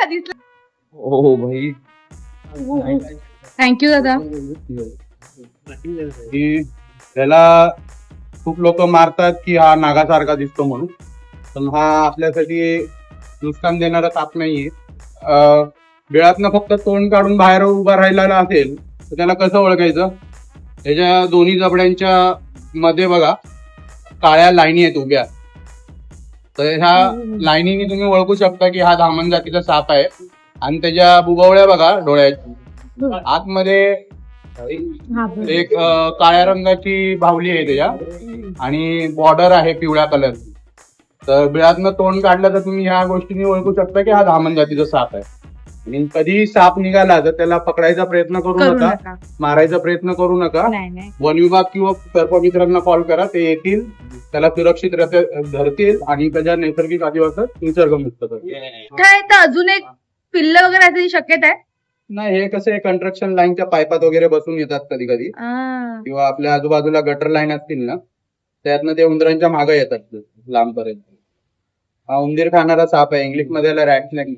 दिसला. हो भाई. थँक्यू दादा. की त्याला खूप लोक मारतात की हा नागासारखा दिसतो म्हणून, पण हा आपल्यासाठी नुकसान देणारा साप नाहीये. बिळातनं फक्त तोंड काढून बाहेर उभा राहिलेला असेल तर त्याला कसं ओळखायचं? त्याच्या दोन्ही जबड्यांच्या मध्ये बघा काळ्या लाईनी आहेत उभ्या, तर ह्या लाईनीने तुम्ही ओळखू शकता की हा धामण जातीचा साप आहे. आणि त्याच्या बुगवळ्या बघा डोळ्यात आतमध्ये एक काळ्या रंगाची बाहुली आहे त्याच्या आणि बॉर्डर आहे पिवळ्या कलरची. तर बिळातनं तोंड काढलं तर तुम्ही ह्या गोष्टींनी ओळखू शकता की हा धामण जातीचा साप आहे. आणि कधी साप निघाला तर त्याला पकडायचा प्रयत्न करू नका, मारायचा प्रयत्न करू नका. वन विभाग किंवा सर्पमित्रांना कॉल करा, ते येतील, त्याला सुरक्षित धरतील आणि त्याच्या नैसर्गिक आदिवासात निसर्गमुक्त करतील. काय तर अजून एक पिल्ल वगैरे असण्याची शक्यता आहे? नाही, हे कसं आहे, कंस्ट्रक्शन लाईनच्या पाईपात वगैरे बसून येतात कधी कधी, किंवा आपल्या आजूबाजूला गटर लाईन असतील ना त्यातनं ते उंदरांच्या मागे येतात लांबपर्यंत. हा उंदीर खाणारा साप आहे, इंग्लिश मध्ये रॅट स्नेक.